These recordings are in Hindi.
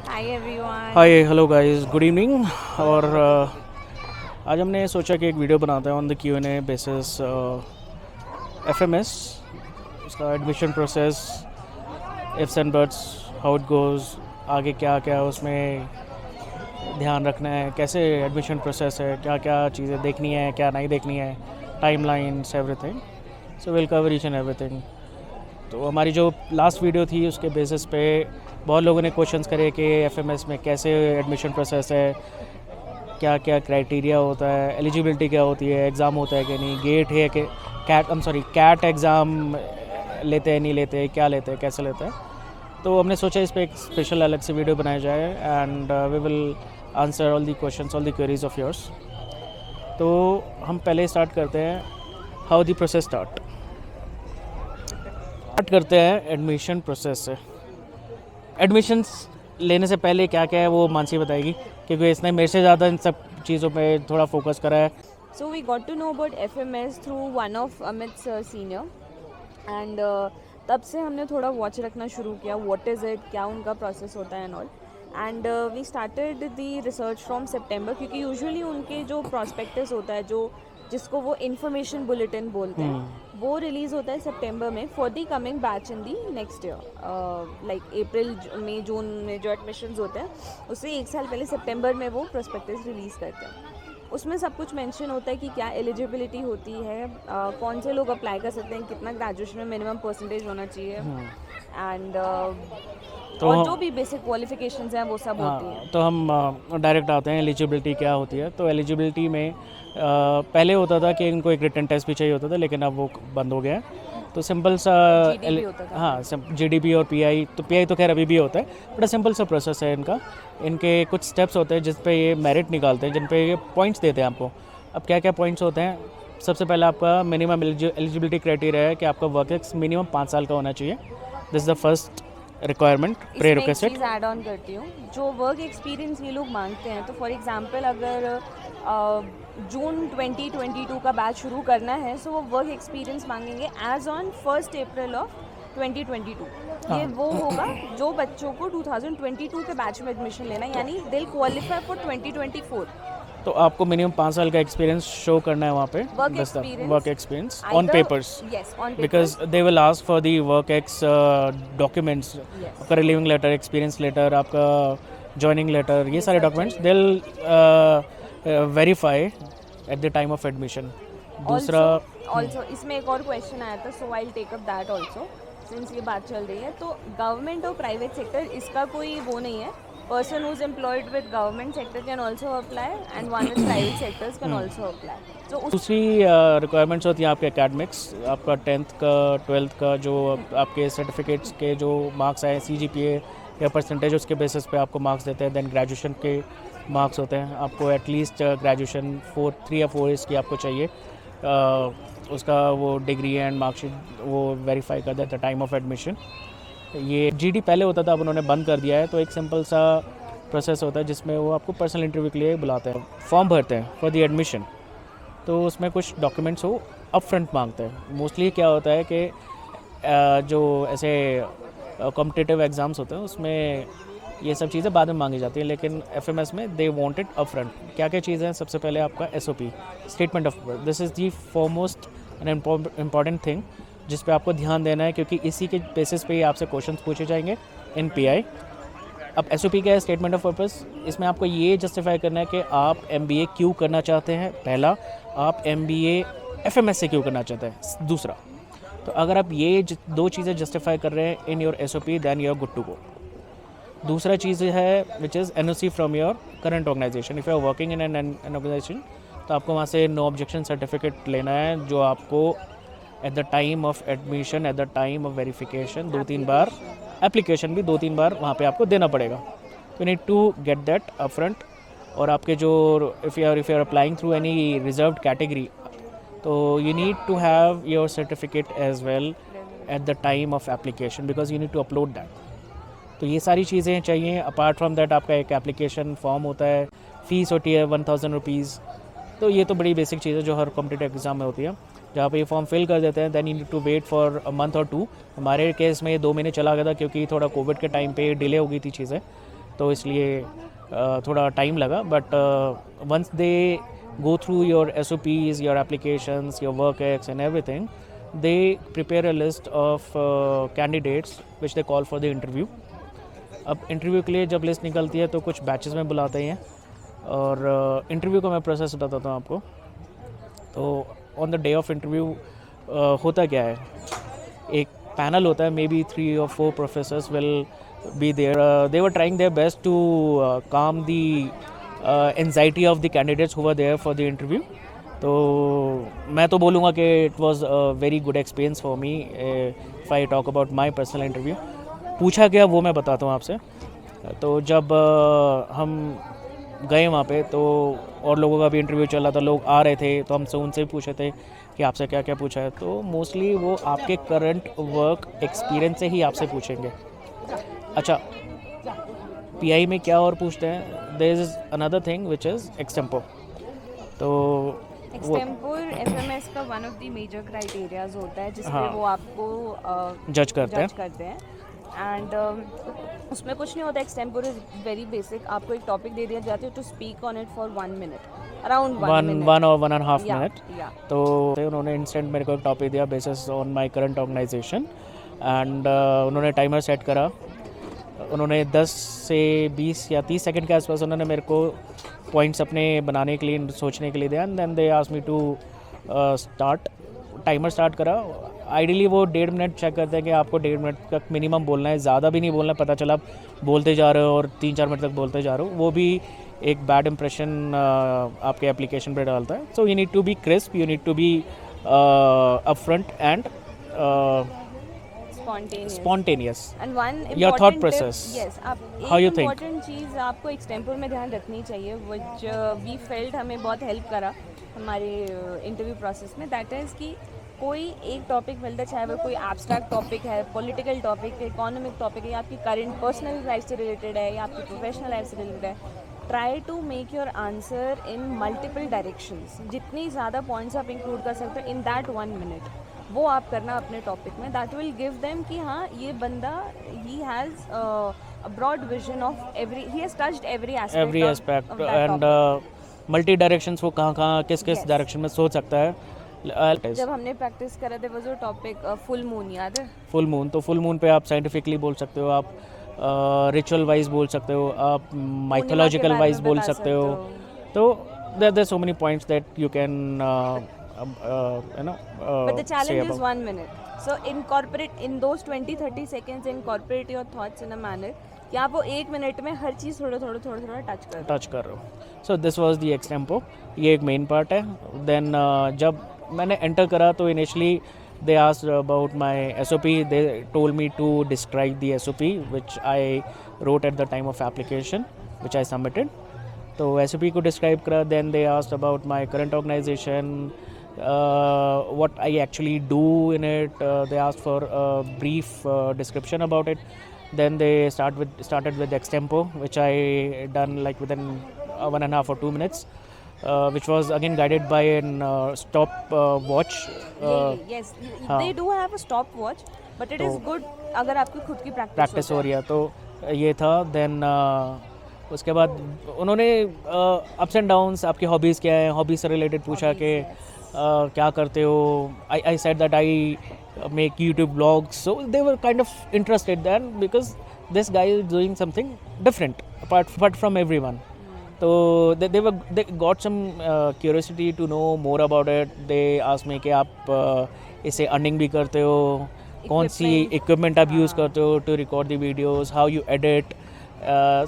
हाय everyone. Hi hello guys, good evening. और आज हमने सोचा कि एक वीडियो बनाते हैं on the Q&A basis FMS, उसका admission process, ifs and buts, how it goes, आगे क्या क्या उसमें ध्यान रखना है, कैसे एडमिशन प्रोसेस है, क्या क्या चीज़ें देखनी है, क्या नहीं देखनी है, timelines, everything. So will cover each and everything. तो हमारी जो लास्ट वीडियो थी उसके बेसिस पे बहुत लोगों ने क्वेश्चंस करे कि FMS में कैसे एडमिशन प्रोसेस है, क्या क्या क्राइटेरिया होता है, एलिजिबिलिटी क्या होती है, एग्ज़ाम होता है कि नहीं, गेट है कि कैट एग्ज़ाम लेते हैं नहीं लेते, क्या लेते हैं, कैसे लेते हैं। तो हमने सोचा इस पर एक स्पेशल अलग से वीडियो बनाया जाए and we will answer all the questions, all the queries of yours. तो हम पहले स्टार्ट करते हैं, हाउ दी प्रोसेस स्टार्ट करते हैं एडमिशन प्रोसेस से। एडमिशन्स लेने से पहले क्या क्या है वो मानसी बताएगी, क्योंकि इसने मेरे से ज़्यादा इन सब चीज़ों पे थोड़ा फोकस करा है। So we got to know about FMS through one of Amit's senior and तब से हमने थोड़ा वॉच रखना शुरू किया, व्हाट इज़ इट, क्या उनका प्रोसेस होता है and all. And we started the research from September, क्योंकि यूजुअली उनके जो प्रॉस्पेक्टस होता है, जो जिसको वो इन्फॉर्मेशन बुलेटिन बोलते हैं, वो रिलीज़ होता है सितंबर में for the coming batch in the next year. Like April मई जून में जो एडमिशन्स होते हैं उससे एक साल पहले सितंबर में वो प्रॉस्पेक्टस रिलीज़ करते हैं। उसमें सब कुछ मेंशन होता है कि क्या एलिजिबिलिटी होती है, कौन से लोग अप्लाई कर सकते हैं, कितना ग्रेजुएशन में मिनिमम परसेंटेज होना चाहिए एंड तो और जो भी बेसिक क्वालिफिकेशंस हैं वो सब होती हैं। तो हम डायरेक्ट आते हैं एलिजिबिलिटी क्या होती है। तो एलिजिबिलिटी में पहले होता था कि इनको एक रिटन टेस्ट भी चाहिए होता था, लेकिन अब वो बंद हो गया है। तो सिंपल सा GDP होता था। हाँ, GDP और PI, तो PI तो खैर अभी भी होता है, बट सिंपल सा प्रोसेस है इनका। इनके कुछ स्टेप्स होते हैं जिस पे ये मेरिट निकालते हैं, जिन पे ये पॉइंट्स देते हैं आपको। अब क्या क्या पॉइंट्स होते हैं, सबसे पहले आपका मिनिमम एलिजिबिलिटी क्राइटेरिया है कि आपका वर्क एक्स मिनिमम 5 साल का होना चाहिए। This is the first requirement, pre requested. चीज़ ऐड ऑन करती हूँ, जो वर्क एक्सपीरियंस ये लोग मांगते हैं। तो फॉर एग्जांपल अगर जून 2022 का बैच शुरू करना है, सो वो वर्क एक्सपीरियंस मांगेंगे एज ऑन 1 अप्रैल ऑफ 2022। ये वो होगा जो बच्चों को 2022 के बैच में एडमिशन लेना है, यानी दे क्वालिफाई फॉर 2024। तो आपको मिनिमम 5 साल का एक्सपीरियंस शो करना है वहाँ पे, work experience on papers, because they will ask for the work ex documents, आपका रिलीविंग लेटर, एक्सपीरियंस लेटर, आपका जॉइनिंग लेटर, ये सारे documents they will verify at the time of admission. दूसरा ऑल्सो इसमें एक और क्वेश्चन आया था, so I will take up that also since ये बात चल रही है। तो गवर्नमेंट और प्राइवेट सेक्टर, इसका कोई वो नहीं है। Person who's employed with government sector can also apply and one with private sectors can also apply. So दूसरी रिक्वायरमेंट्स होती हैं आपके एकेडमिक्स, आपका 10th का 12th का जो आपके सर्टिफिकेट्स के जो मार्क्स आए, CGPA या परसेंटेज, उसके बेसिस पे आपको मार्क्स देते हैं। देन ग्रेजुएशन के मार्क्स होते हैं, आपको एटलीस्ट ग्रेजुएशन 3 या 4 ईयर्स की आपको चाहिए। उसका वो डिग्री एंड मार्कशीट वो वेरीफाई कर देते हैं टाइम ऑफ एडमिशन। ये GD पहले होता था, अब उन्होंने बंद कर दिया है। तो एक सिंपल सा प्रोसेस होता है जिसमें वो आपको पर्सनल इंटरव्यू के लिए बुलाते हैं, फॉर्म भरते हैं फॉर द एडमिशन। तो उसमें कुछ डॉक्यूमेंट्स वो अप फ्रंट मांगते हैं। मोस्टली क्या होता है कि जो ऐसे कॉम्पिटिटिव एग्ज़ाम्स होते हैं उसमें ये सब चीज़ें बाद में मांगी जाती हैं, लेकिन FMS में they want it up front. क्या क्या चीज़ें हैं, सबसे पहले आपका SOP, statement of work. This is the foremost and important thing जिस पे आपको ध्यान देना है, क्योंकि इसी के बेसिस पे ही आपसे क्वेश्चंस पूछे जाएंगे इन PI। अब SOP क्या है, स्टेटमेंट ऑफ पर्पस। इसमें आपको ये जस्टिफाई करना है कि आप MBA क्यों करना चाहते हैं, पहला। आप MBA FMS से क्यों करना चाहते हैं, दूसरा। तो अगर आप ये दो चीज़ें जस्टिफाई कर रहे हैं in your SOP, then you are good to go. दूसरा चीज़ है which is NOC from your current organisation. If you are working in an organisation, तो आपको वहाँ से नो ऑब्जेक्शन सर्टिफिकेट लेना है, जो आपको at the time of admission, at the time of verification 2-3 बार, एप्लीकेशन भी 2-3 बार वहाँ पे आपको देना पड़ेगा। तो you need to get that up front. और आपके जो if you are applying through any reserved category, तो you need to have your certificate as well at the time of application, because you need to upload that. तो ये सारी चीज़ें चाहिए। अपार्ट फ्रॉम दैट आपका एक एप्लीकेशन फॉर्म होता है, फ़ीस होती है 1000 रुपीज़। तो ये तो बड़ी बेसिक चीज़ है जो हर कॉम्पिटिटिव एग्ज़ाम में होती है। जहाँ पे ये फॉर्म फिल कर देते हैं, then you need to wait for a month और 2। हमारे केस में 2 महीने चला गया था, क्योंकि थोड़ा कोविड के टाइम पे डिले हो गई थी चीज़ें। तो इसलिए थोड़ा टाइम लगा. But once they go through your SOPs, your applications, your work ex and everything, they prepare a list of candidates which they call for the interview. अब इंटरव्यू के लिए जब लिस्ट निकलती है तो कुछ बैचेस में बुलाते हैं. और इंटरव्यू का मैं प्रोसेस बताता हूँ आपको. तो on the day of interview होता क्या है, एक पैनल होता है, maybe 3 or 4 professors will be there. They were trying their best to calm the anxiety of the candidates who were there for the interview. तो मैं तो बोलूँगा कि it was a very good experience for me if I talk about my personal interview. पूछा गया वो मैं बताता हूँ आपसे. तो जब हम गए वहाँ पे तो और लोगों का भी इंटरव्यू चल रहा था, लोग आ रहे थे, तो हमसे उनसे भी पूछे थे कि आपसे क्या क्या पूछा है. तो मोस्टली वो आपके करंट वर्क एक्सपीरियंस से ही आपसे पूछेंगे. अच्छा, पीआई में क्या और पूछते हैं, there is another thing which is extempore. तो एक्सटेम्पोर एफएमएस का one of the major criterias होता है जिसमें हाँ. वो आपको जज करते हैं. एंड उसमें कुछ नहीं होता. Extempore is very basic. आपको एक टॉपिक दे दिया जाता है to speak on it for 1 minute, around 1 minute, 1 or 1.5 minute. या तो उन्होंने इंस्टेंट मेरे को एक टॉपिक दिया basis on my current organisation. And उन्होंने टाइमर सेट करा. उन्होंने 10 से 20 या 30 सेकंड के आसपास उन्होंने मेरे को पॉइंट्स अपने बनाने के लिए, सोचने के लिए दिया. And then they asked me to start. Timer start करा. आइडियली वो 1.5 मिनट चेक करते हैं कि आपको 1.5 मिनट तक मिनिमम बोलना है, ज़्यादा भी नहीं बोलना. पता चला आप बोलते जा रहे हो और 3-4 मिनट तक बोलते जा रहे हो, वो भी एक बैड इंप्रेशन आपके एप्लीकेशन पे डालता है. So you need to be crisp, you need to be upfront and spontaneous. And one Your thought important process. yes, आप How you एक think? important चीज़ आपको एक्सटेम्पोर में ध्यान रखनी चाहिए, which we felt हमें बहुत हेल्प करा हमारे इंटरव्यू प्रोसेस में. दैट इज़ कि कोई एक टॉपिक मिलता है, चाहे वो कोई एब्स्ट्रैक्ट टॉपिक है, पॉलिटिकल टॉपिक है, इकोनॉमिक टॉपिक है, या आपकी करंट पर्सनल लाइफ से रिलेटेड है, या आपकी प्रोफेशनल लाइफ से रिलेटेड है. Try to make your answer in multiple directions. जितनी ज़्यादा पॉइंट्स आप इंक्लूड कर सकते हो इन दैट 1 minute, वो आप करना अपने टॉपिक में. दैट विल गिव देम कि हाँ, ये बंदा he has a broad vision of he has touched every aspect and multi directions. वो कहाँ किस Yes. डायरेक्शन में सोच सकता है. जब हमने प्रैक्टिस करा था वो जो टॉपिक फुल मून, याद है? Full moon. तो फुल मून पे आप साइंटिफिकली बोल सकते हो, आप रिचुअल वाइज बोल सकते हो, आप माइथोलॉजिकल वाइज बोल सकते हो. तो there so many points that you can But the challenge is 1 minute. So incorporate in those 20-30 seconds, incorporate your thoughts in a manner कि आप वो 1 मिनट में हर चीज़ थोड़ा टच कर रहे हो. So this was the extempore. ये एक मेन पार्ट है. देन जब मैंने एंटर करा तो initially they asked about my SOP. They told me to describe the SOP which I wrote at the time of application, which I submitted. तो SOP को describe करा. Then they asked about my current organization, what I actually do in it. They asked for a brief description about it. Then they started with extempo, which I done like within 1.5 or 2 minutes, which was again guided by an stop watch. Yes, हाँ. they do have a stopwatch, but it is तो good अगर आपकी खुद की प्रैक्टिस हो रही है. तो ये था. देन उसके बाद उन्होंने अप्स एंड डाउन्स, आपकी हॉबीज़ क्या है, हॉबीज़ से रिलेटेड पूछा कि क्या करते हो. I said that I make YouTube blogs. So they were kind of interested than because this guy is doing something different apart from every one. तो they got some curiosity to know more about it. They asked me कि आप इसे अर्निंग भी करते हो, कौन सी इक्विपमेंट आप यूज़ करते हो to record the videos, how you edit.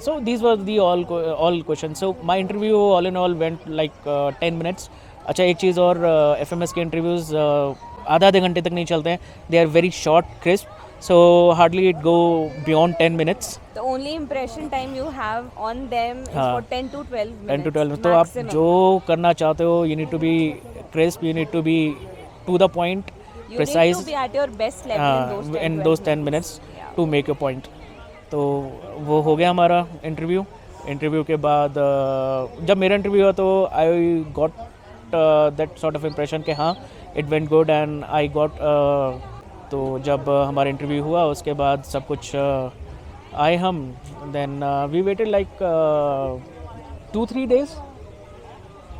So these were the all questions. So my interview all in all went like 10 minutes. अच्छा, एक चीज़ और, FMS के इंटरव्यूज़ आधे घंटे तक नहीं चलते हैं. They are very short, crisp. So hardly it go beyond 10 minutes. The only impression time you have on them is हाँ. for 10 to 12 minutes. 10 to 12. तो आप maximum. जो करना चाहते हो, you need to be crisp, you need to be to the point, You precise. need to be at your best level in those 10 minutes Yeah. to make your point. तो वो हो गया हमारा इंटरव्यू. इंटरव्यू के बाद जब मेरा इंटरव्यू हुआ तो I got that sort of impression कि हाँ, it went good and I got. तो जब हमारा इंटरव्यू हुआ उसके बाद सब कुछ आए हम, then we waited like 2-3 days.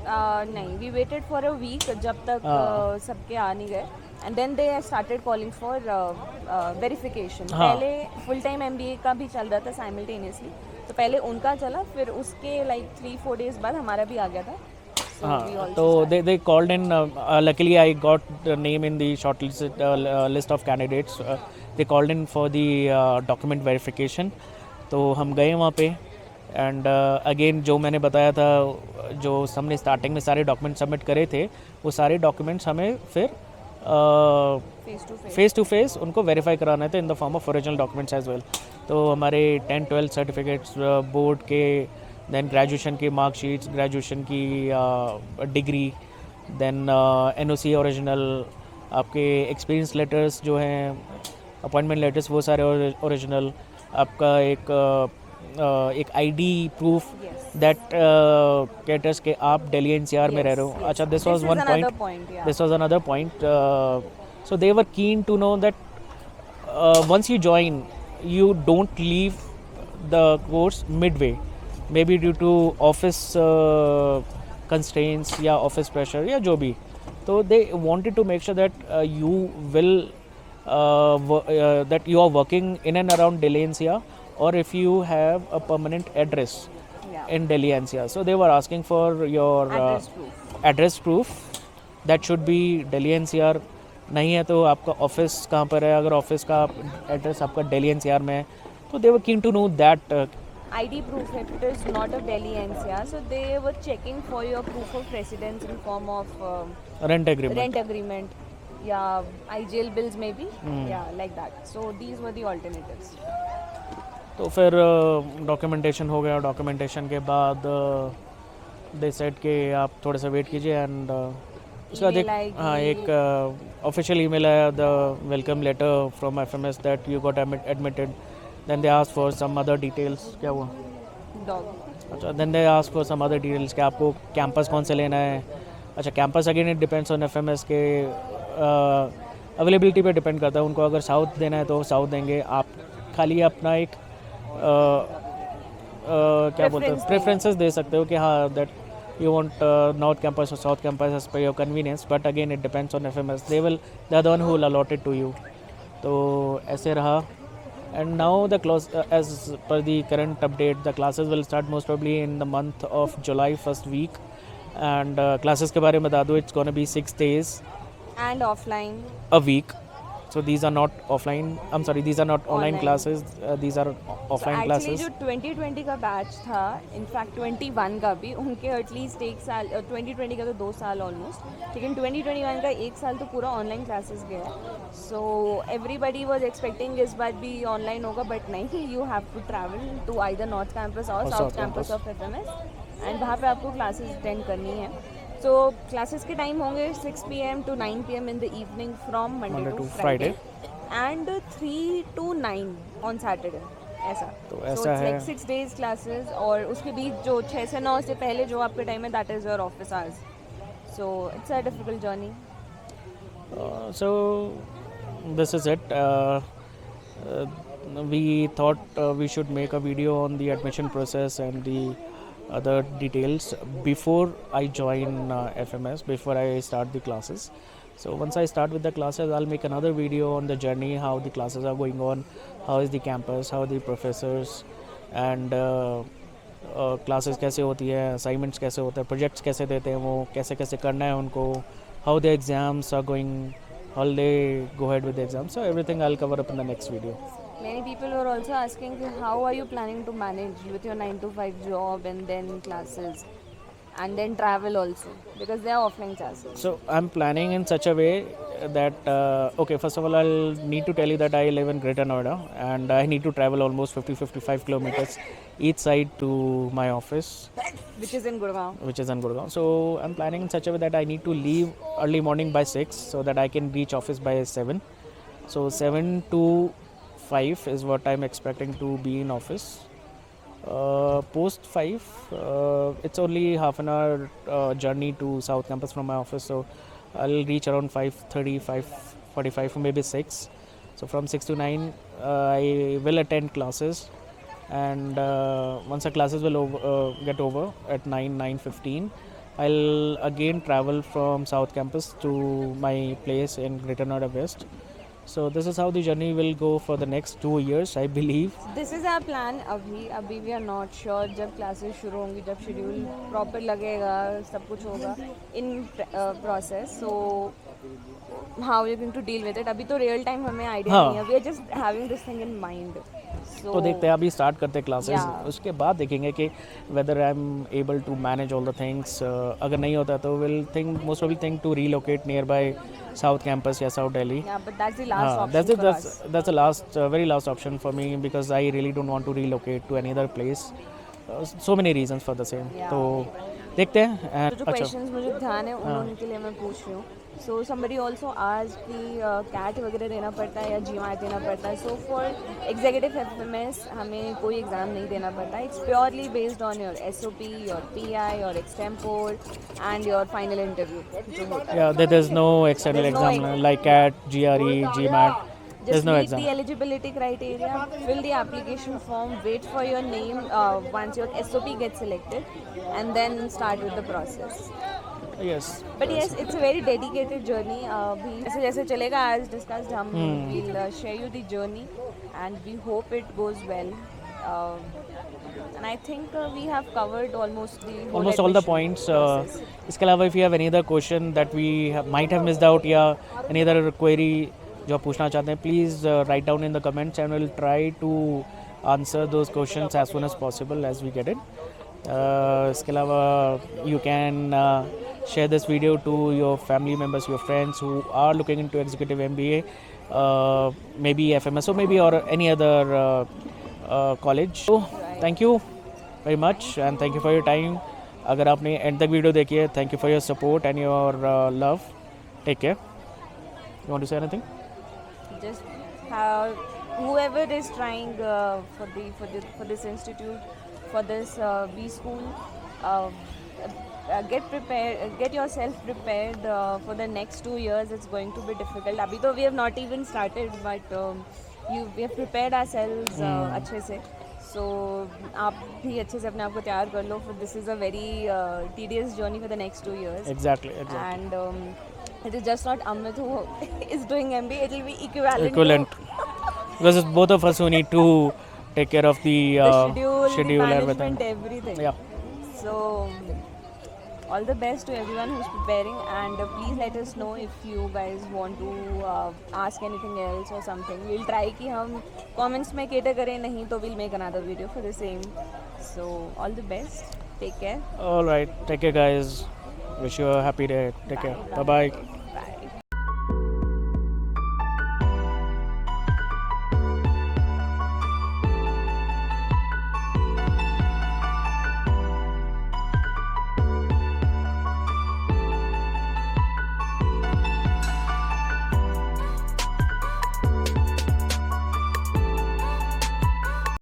नहीं, we waited for a week जब तक हाँ। सबके आ नहीं गए, and then they started calling for verification. हाँ। पहले फुल टाइम MBA का भी चल रहा था साइमल्टेनियसली, तो पहले उनका चला, फिर उसके लाइक 3-4 days बाद हमारा भी आ गया था. So we हाँ, also तो started. they called in. Luckily, I got the name in the short list of candidates. They called in for the document verification. तो हम गए वहाँ पे, एंड अगेन जो मैंने बताया था, जो हमने स्टार्टिंग में सारे डॉक्यूमेंट सबमिट करे थे, वो सारे डॉक्यूमेंट्स हमें फिर Face to face. Face to face उनको वेरीफाई कराना थे in the form of original documents as well. तो हमारे 10-12 सर्टिफिकेट्स, बोर्ड के, देन ग्रेजुएशन की मार्कशीट्स, ग्रेजुएशन की डिग्री, देन NOC ओरिजिनल, आपके एक्सपीरियंस लेटर्स जो हैं, अपॉइंटमेंट लेटर्स, वो सारे ओरिजिनल, आपका एक ID proof Yes. That caters के आप दिल्ली NCR में रह रहे हो. Yes, अच्छा, yes. This was This is one another point. point, yeah. This was another point. So they were keen to know that once you join, you don't leave the course midway, maybe due to office constraints या office pressure या जो भी. So they wanted to make sure that you will that you are working in and around Delhi NCR, or if you have a permanent address Yeah. in Delhi NCR. So they were asking for your Address proof. Address proof that should be Delhi NCR. नहीं है तो आपका ऑफिस कहाँ पर है, अगर ऑफिस का एड्रेस आपका दिल्ली NCR में है, तो they were keen to know that. ID proof, if it is not of Delhi NCR, so they were checking for your proof of residence in form of rent agreement. rent agreement, yeah, IGL bills maybe, yeah, like that. So these were the alternatives. तो फिर डॉक्यूमेंटेशन हो गया. डॉक्यूमेंटेशन के बाद दे सेड कि आप थोड़ा सा वेट कीजिए, एंड उसके बाद Email ID. हाँ, एक ऑफिशियल ईमेल आया, the welcome letter from FMS that you got admitted. Then they ask for some other details. क्या हुआ? Dog. अच्छा, then they ask for some other details कि आपको कैंपस कौन से लेना है. अच्छा, campus again it depends on FMS के अवेलेबिलिटी पे डिपेंड करता है. उनको अगर साउथ देना है तो साउथ देंगे. आप खाली अपना एक क्या बोलते हैं, Preference प्रेफरेंसेस दे सकते हो कि हाँ, that you want north campus और south campus as per your convenience, but again it depends on FMS. They are the one who will allot it to you. तो ऐसे रहा. And now the class, as per the current update, the classes will start most probably in the month of July, first week. And classes के बारे में बता दूँ, it's gonna be 6 days And offline. a week. So these are not offline. I'm sorry, these are not online Online. classes. These are offline Actually classes. जो 2020 का बैच था, इनफैक्ट 21 का भी, उनके एटलीस्ट 1 साल, 2020 का तो 2 साल ऑलमोस्ट, लेकिन 2021 का 1 साल तो पूरा ऑनलाइन क्लासेस गया है. सो एवरीबडी वाज एक्सपेक्टिंग इस बार भी ऑनलाइन होगा, बट नहीं, you have to travel to either north campus और South south campus campus. Of FMS, and वहाँ पे आपको क्लासेस अटेंड करनी है. सो क्लासेस के टाइम होंगे 6 PM to 9 PM in the evening from Monday Monday to to Friday, Friday. एंड 3 to 9 ऑन सैटरडे. ऐसा तो So ऐसा it's है. like 6 days classes, और उसके बीच जो 6 से 9 से पहले जो आपके टाइम है, that is your office hours. So it's a difficult journey. So this is it. We thought we should make a video on the admission process and the other details before I join FMS, before I start the classes. So once I start with the classes, I'll make another video on the journey, how the classes are going on, how is the campus, how the professors, and classes कैसे होती है, assignments कैसे होते हैं, projects कैसे देते हैं, वो कैसे कैसे करना है उनको, how the exams are going, how they go ahead with the exams. So everything I'll cover up in the next video. Many people were also asking how are you planning to manage with your 9 to 5 job and then classes and then travel also, because they are offline classes. So I'm planning in such a way that okay, first of all, I'll need to tell you that I live in Greater Noida, and I need to travel almost 50-55 kilometers each side to my office, Which is in Gurgaon. which is in Gurgaon. So I'm planning in such a way that I need to leave early morning by 6 so that I can reach office by 7. So 7 to 5 is what I'm expecting to be in office. Post 5, it's only half an hour journey to South Campus from my office, so I'll reach around 5:30, 5:45, or maybe 6. So from 6 to 9, I will attend classes. and once the classes will get over at 9:15, I'll again travel from South Campus to my place in Greater Noida West. So this is how the journey will go for the next 2 years, I believe. This is our plan. अभी वी आर नॉट श्योर. जब क्लासेस शुरू होंगी, जब शेड्यूल प्रॉपर लगेगा, सब कुछ होगा in process. So how you going to deal with it, अभी तो रियल टाइम हमें आइडिया हाँ. नहीं है. We are just having this thing in mind. तो देखते हैं, अभी स्टार्ट करते हैं क्लासेस. Yeah. उसके बाद देखेंगे कि whether I am able to manage all the things. अगर नहीं होता तो will think most of think to relocate nearby south campus या साउथ Delhi. Yeah, but that's the last option that's for us. that's the last very last option for me, because I really don't want to relocate to any other place. So many reasons for the same. Yeah. तो देखते हैं. तो जो क्वेश्चंस मुझे ध्यान है उनके लिए मैं पूछ रही हूँ. सो समबडी ऑल्सो आज कि कैट वगैरह देना पड़ता है या GMAT देना पड़ता है. सो फॉर एग्जीक्यूटिव FMS हमें कोई एग्ज़ाम नहीं देना पड़ता. It's purely based on your SOP, your PI, your extempore and your final interview जो होता है. Yeah, there's no external There's no exam like CAT, GRE, GMAT. There's Just no meet exam. the eligibility criteria, fill the application form, wait for your name once your SOP gets selected, and then start with the process. Yes. But yes, it's a very dedicated journey. भी जैसे जैसे चलेगा, as discussed, हम will share you the journey, and we hope it goes well. And I think we have covered almost Almost all the admission points. process. इसके अलावा if you have any other question that we might have missed out या any other query जो आप पूछना चाहते हैं, please write down in the comments and we'll try to answer those questions as soon as possible as we get it. इसके अलावा you can share this video to your family members, your friends who are looking into executive MBA, maybe FMS or maybe or any other college. So thank you very much and thank you for your time. अगर आपने एंड तक वीडियो देखी है, thank you for your support and your love. Take care. You want to say anything? Just whoever is trying for this institute, for this B school, get prepared, get yourself prepared for the next 2 years. It's going to be difficult. अभी तो we have not even started, but we have prepared ourselves अच्छे से. So आप भी अच्छे से अपने आप को तैयार कर लो. For this is a very tedious journey for the next 2 years. Exactly. And it is just not Amit who is doing MBA. It will be equivalent. Because it's both of us who need to take care of the The schedule, the everything. management, everything. Yeah. So all the best to everyone who's preparing, and please let us know if you guys want to ask anything else or something. We'll try कि हम comments में cater करें, नहीं तो we'll make another video for the same. So all the best. Take care. All right. Take care, guys. Wish you a happy day. Take care. Bye bye.